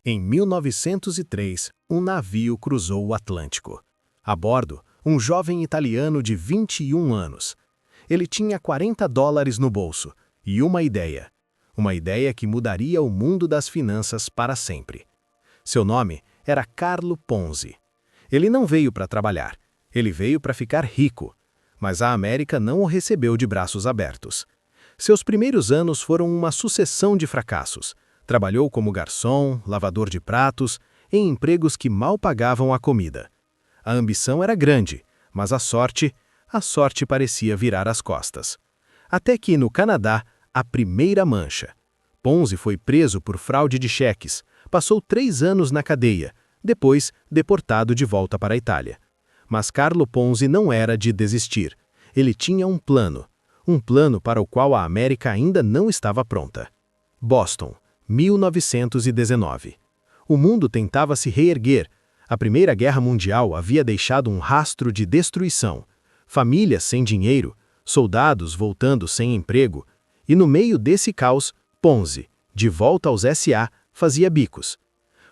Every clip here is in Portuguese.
Em 1903, um navio cruzou o Atlântico. A bordo, um jovem italiano de 21 anos. Ele tinha $40 no bolso e uma ideia. Uma ideia que mudaria o mundo das finanças para sempre. Seu nome era Carlo Ponzi. Ele não veio para trabalhar, ele veio para ficar rico. Mas a América não o recebeu de braços abertos. Seus primeiros anos foram uma sucessão de fracassos. Trabalhou como garçom, lavador de pratos, em empregos que mal pagavam a comida. A ambição era grande, mas a sorte parecia virar as costas. Até que, no Canadá, a primeira mancha. Ponzi foi preso por fraude de cheques, passou 3 anos na cadeia, depois deportado de volta para a Itália. Mas Carlo Ponzi não era de desistir. Ele tinha um plano para o qual a América ainda não estava pronta. Boston, 1919. O mundo tentava se reerguer. A Primeira Guerra Mundial havia deixado um rastro de destruição. Famílias sem dinheiro, soldados voltando sem emprego. E no meio desse caos, Ponzi, de volta aos SA, fazia bicos.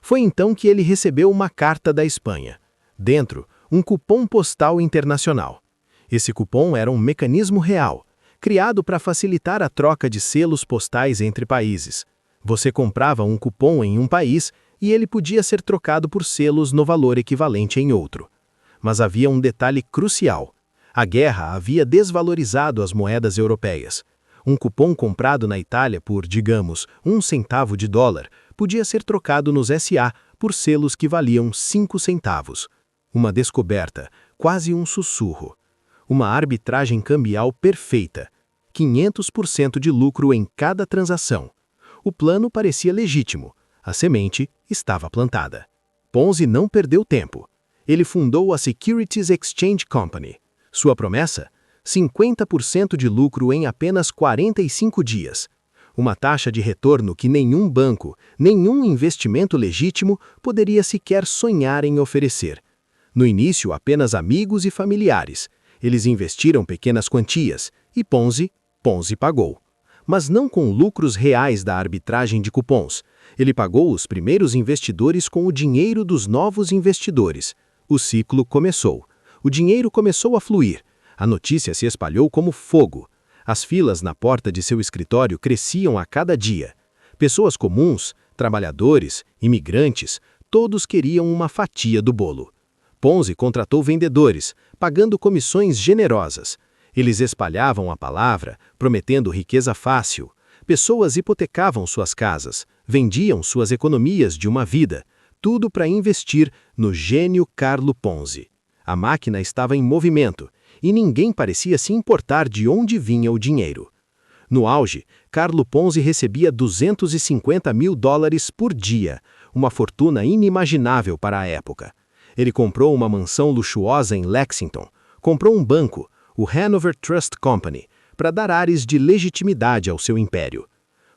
Foi então que ele recebeu uma carta da Espanha. Dentro, um cupom postal internacional. Esse cupom era um mecanismo real, criado para facilitar a troca de selos postais entre países. Você comprava um cupom em um país e ele podia ser trocado por selos no valor equivalente em outro. Mas havia um detalhe crucial. A guerra havia desvalorizado as moedas europeias. Um cupom comprado na Itália por, digamos, $0,01 podia ser trocado nos SA por selos que valiam 5 centavos. Uma descoberta, quase um sussurro. Uma arbitragem cambial perfeita. 500% de lucro em cada transação. O plano parecia legítimo. A semente estava plantada. Ponzi não perdeu tempo. Ele fundou a Securities Exchange Company. Sua promessa? 50% de lucro em apenas 45 dias. Uma taxa de retorno que nenhum banco, nenhum investimento legítimo poderia sequer sonhar em oferecer. No início, apenas amigos e familiares. Eles investiram pequenas quantias e Ponzi pagou. Mas não com lucros reais da arbitragem de cupons. Ele pagou os primeiros investidores com o dinheiro dos novos investidores. O ciclo começou. O dinheiro começou a fluir. A notícia se espalhou como fogo. As filas na porta de seu escritório cresciam a cada dia. Pessoas comuns, trabalhadores, imigrantes, todos queriam uma fatia do bolo. Ponzi contratou vendedores, pagando comissões generosas. Eles espalhavam a palavra, prometendo riqueza fácil. Pessoas hipotecavam suas casas, vendiam suas economias de uma vida, tudo para investir no gênio Carlo Ponzi. A máquina estava em movimento, e ninguém parecia se importar de onde vinha o dinheiro. No auge, Carlo Ponzi recebia $250 mil por dia, uma fortuna inimaginável para a época. Ele comprou uma mansão luxuosa em Lexington, comprou um banco, o Hanover Trust Company, para dar ares de legitimidade ao seu império.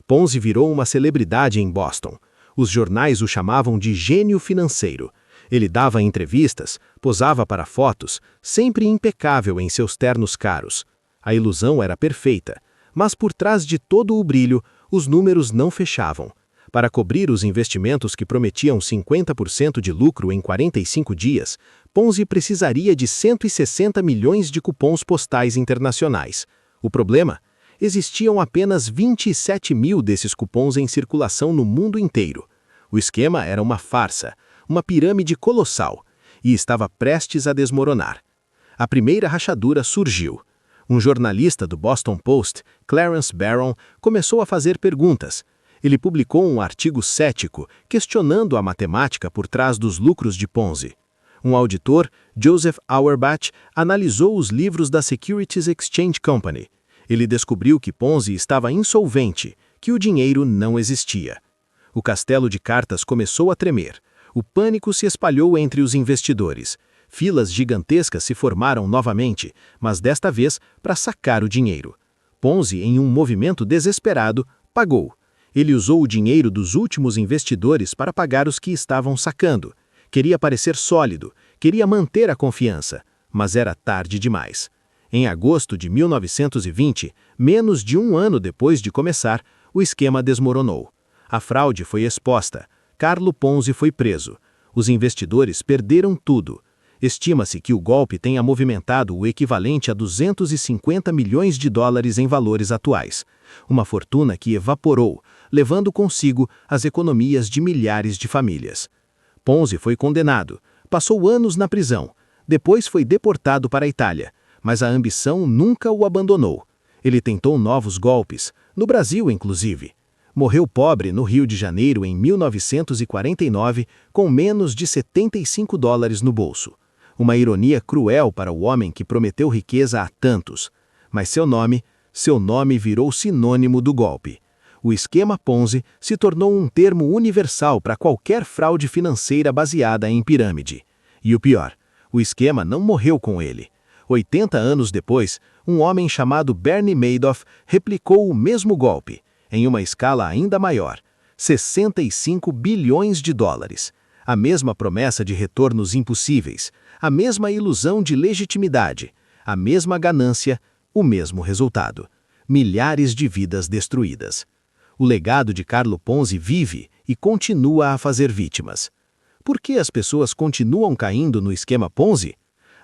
Ponzi virou uma celebridade em Boston. Os jornais o chamavam de gênio financeiro. Ele dava entrevistas, posava para fotos, sempre impecável em seus ternos caros. A ilusão era perfeita, mas por trás de todo o brilho, os números não fechavam. Para cobrir os investimentos que prometiam 50% de lucro em 45 dias, Ponzi precisaria de 160 milhões de cupons postais internacionais. O problema? Existiam apenas 27 mil desses cupons em circulação no mundo inteiro. O esquema era uma farsa, uma pirâmide colossal, e estava prestes a desmoronar. A primeira rachadura surgiu. Um jornalista do Boston Post, Clarence Barron, começou a fazer perguntas. Ele publicou um artigo cético, questionando a matemática por trás dos lucros de Ponzi. Um auditor, Joseph Auerbach, analisou os livros da Securities Exchange Company. Ele descobriu que Ponzi estava insolvente, que o dinheiro não existia. O castelo de cartas começou a tremer. O pânico se espalhou entre os investidores. Filas gigantescas se formaram novamente, mas desta vez para sacar o dinheiro. Ponzi, em um movimento desesperado, pagou. Ele usou o dinheiro dos últimos investidores para pagar os que estavam sacando. Queria parecer sólido, queria manter a confiança, mas era tarde demais. Em agosto de 1920, menos de um ano depois de começar, o esquema desmoronou. A fraude foi exposta. Carlo Ponzi foi preso. Os investidores perderam tudo. Estima-se que o golpe tenha movimentado o equivalente a 250 milhões de dólares em valores atuais. Uma fortuna que evaporou, levando consigo as economias de milhares de famílias. Ponzi foi condenado, passou anos na prisão, depois foi deportado para a Itália, mas a ambição nunca o abandonou. Ele tentou novos golpes, no Brasil inclusive. Morreu pobre no Rio de Janeiro em 1949 com menos de 75 dólares no bolso. Uma ironia cruel para o homem que prometeu riqueza a tantos. Mas seu nome virou sinônimo do golpe. O esquema Ponzi se tornou um termo universal para qualquer fraude financeira baseada em pirâmide. E o pior, o esquema não morreu com ele. 80 anos depois, um homem chamado Bernie Madoff replicou o mesmo golpe, em uma escala ainda maior, 65 bilhões de dólares. A mesma promessa de retornos impossíveis, a mesma ilusão de legitimidade, a mesma ganância, o mesmo resultado. Milhares de vidas destruídas. O legado de Carlo Ponzi vive e continua a fazer vítimas. Por que as pessoas continuam caindo no esquema Ponzi?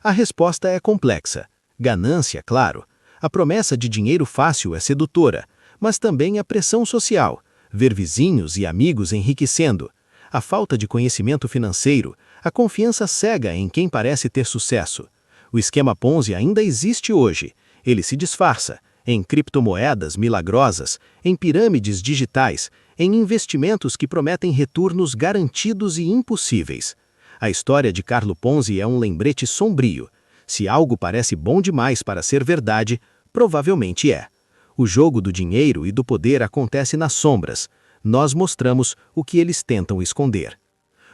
A resposta é complexa. Ganância, claro. A promessa de dinheiro fácil é sedutora, mas também a pressão social, ver vizinhos e amigos enriquecendo, a falta de conhecimento financeiro, a confiança cega em quem parece ter sucesso. O esquema Ponzi ainda existe hoje. Ele se disfarça em criptomoedas milagrosas, em pirâmides digitais, em investimentos que prometem retornos garantidos e impossíveis. A história de Carlo Ponzi é um lembrete sombrio. Se algo parece bom demais para ser verdade, provavelmente é. O jogo do dinheiro e do poder acontece nas sombras. Nós mostramos o que eles tentam esconder.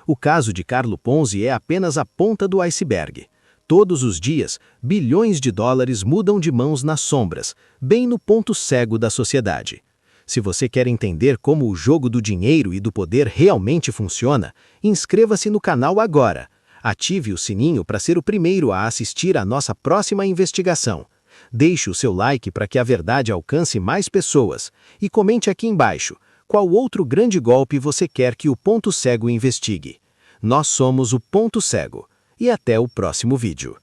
O caso de Carlo Ponzi é apenas a ponta do iceberg. Todos os dias, bilhões de dólares mudam de mãos nas sombras, bem no ponto cego da sociedade. Se você quer entender como o jogo do dinheiro e do poder realmente funciona, inscreva-se no canal agora. Ative o sininho para ser o primeiro a assistir à nossa próxima investigação. Deixe o seu like para que a verdade alcance mais pessoas. E comente aqui embaixo qual outro grande golpe você quer que o Ponto Cego investigue. Nós somos o Ponto Cego. E até o próximo vídeo.